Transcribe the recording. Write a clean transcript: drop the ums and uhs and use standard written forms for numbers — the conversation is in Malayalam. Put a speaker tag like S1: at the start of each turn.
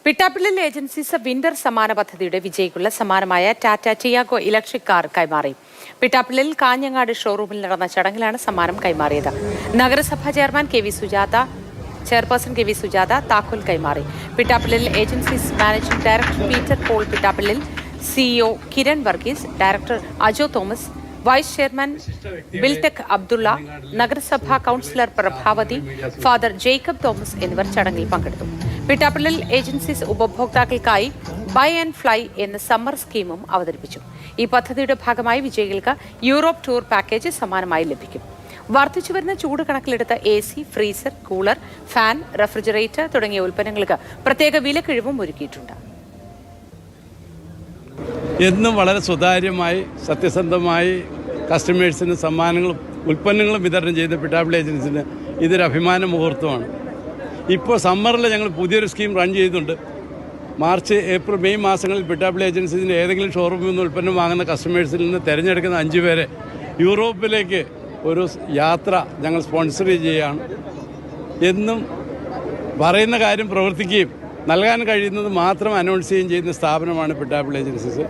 S1: പിട്ടാപ്പിള്ളിൽ ഏജൻസീസ് വിന്റർ സമ്മാന പദ്ധതിയുടെ വിജയിക്കുള്ള സമ്മാനമായ ടാറ്റ ടിയാഗോ ഇലക്ട്രിക് കാർ കൈമാറി. പിട്ടാപ്പിള്ളിൽ കാഞ്ഞങ്ങാട് ഷോറൂമിൽ നടന്ന ചടങ്ങിലാണ് സമ്മാനം കൈമാറിയത്. നഗരസഭാ ചെയർപേഴ്സൺ കെ വി സുജാത താക്കോൽ കൈമാറി. Pittappillil agencies managing director Peter Paul Pittappillil, CEO Kiran Varghese, director Ajo Thomas, vice chairman Biltech Abdulla, നഗരസഭാ councillor Prabhavathi, father Jacob Thomas എന്നിവർ ചടങ്ങിൽ പങ്കെടുത്തു. പിട്ടാപ്പിള്ളിൽ ഏജൻസീസ് ഉപഭോക്താക്കൾക്കായി ബൈ ആൻഡ് ഫ്ലൈ എന്ന സമ്മർ സ്കീമും അവതരിപ്പിച്ചു. ഈ പദ്ധതിയുടെ ഭാഗമായി വിജയികൾക്ക് യൂറോപ്പ് ടൂർ പാക്കേജ് സമ്മാനമായി ലഭിക്കും. വർദ്ധിച്ചുവരുന്ന ചൂട് കണക്കിലെടുത്ത് AC, freezer, cooler, fan, refrigerator തുടങ്ങിയ ഉൽപ്പന്നങ്ങൾക്ക് പ്രത്യേക വിലക്കിഴിവും ഒരുക്കിയിട്ടുണ്ട്.
S2: എന്നും വളരെ സുതാര്യമായി സത്യസന്ധമായി കസ്റ്റമേഴ്സിന് സമ്മാനങ്ങളും ഉൽപ്പന്നങ്ങളും വിതരണം ചെയ്ത പിട്ടാപ്പിള്ളി ഏജൻസിന് ഇതൊരു അഭിമാന മുഹൂർത്തമാണ്. ഇപ്പോൾ സമ്മറിൽ ഞങ്ങൾ പുതിയൊരു സ്കീം റൺ ചെയ്യുന്നുണ്ട്. മാർച്ച്, ഏപ്രിൽ, മെയ് മാസങ്ങളിൽ പിട്ടാപ്പിള്ളി ഏജൻസീസിൻ്റെ ഏതെങ്കിലും ഷോറൂമിൽ നിന്ന് ഉൽപ്പന്നം വാങ്ങുന്ന കസ്റ്റമേഴ്സിൽ നിന്ന് തിരഞ്ഞെടുക്കുന്ന 5 പേരെ യൂറോപ്പിലേക്ക് ഒരു യാത്ര ഞങ്ങൾ സ്പോൺസർ ചെയ്യുകയാണ്. എന്നും പറയുന്ന കാര്യം പ്രവർത്തിക്കുകയും നൽകാൻ കഴിയുന്നത് മാത്രം അനൗൺസ് ചെയ്യുകയും ചെയ്യുന്ന സ്ഥാപനമാണ് പിട്ടാപ്പിള്ളി ഏജൻസീസ്.